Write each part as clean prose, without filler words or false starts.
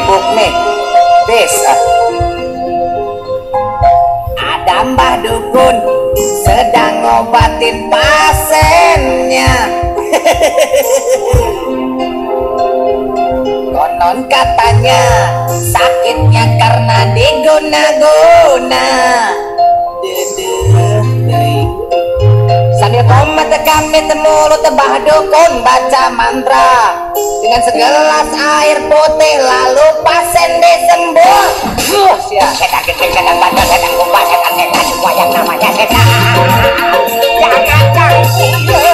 sibuk nih. Bisa. Ada Mbah Dukun sedang ngobatin pasiennya. Konon katanya sakitnya karena diguna-guna. Sambil komat kami temulu tebah dukun baca mantra dengan segelas air putih, lalu pasien disembuh. Setan gede, setan bandel, setan kumbang, setan semua yang namanya setan. Jangan ganggu,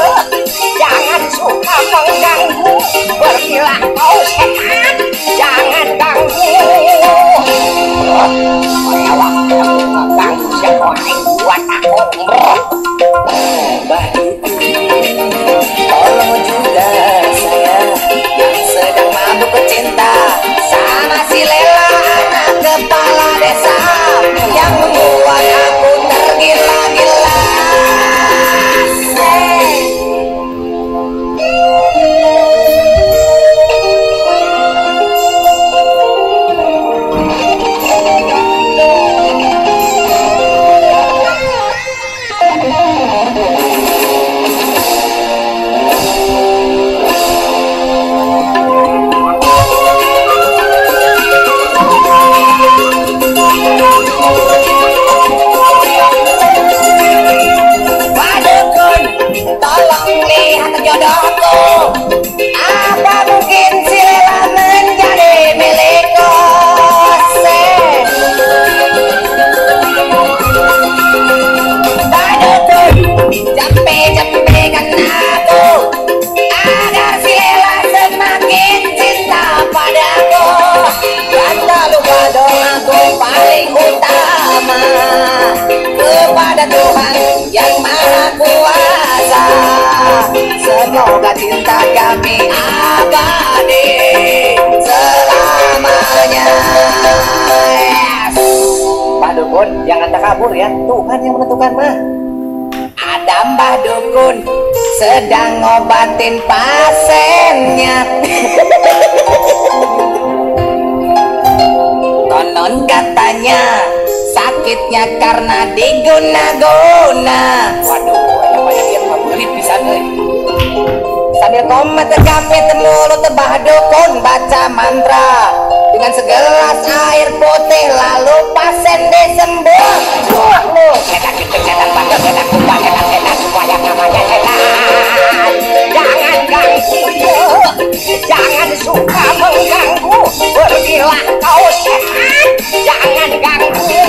jangan suka mengganggu. Pergilah kau setan, jangan ganggu. Saya waktu mengganggu semua buat aku. Mbah Dukun, tolong juga saya yang sedang mabuk cinta sama si Lela, anak kepala desa yang membuat aku tergila-gila. Apa mungkin si Lela menjadi milikku? Mbah Dukun, jampe-jampekan aku agar si Lela semakin cinta padaku. Jangan lupa doaku paling utama kepada Tuhan yang Maha Kuasa. Semoga cinta kami abadi selamanya. Pak Dukun, jangan tak kabur ya. Tuhan yang menentukan mah. Ada Mbah Dukun sedang ngobatin pasiennya. Konon katanya sakitnya karena diguna-guna. Waduh, ada banyak yang membelit pisan euy. Sambil komat kami temulu tebah dukun baca mantra dengan segelas air putih, lalu pasien disembuh. Setan gede, setan bandel, setan kumbang, setan semua yang namanya setan. Jangan ganggu, jangan suka mengganggu. Pergilah kau setan, jangan ganggu.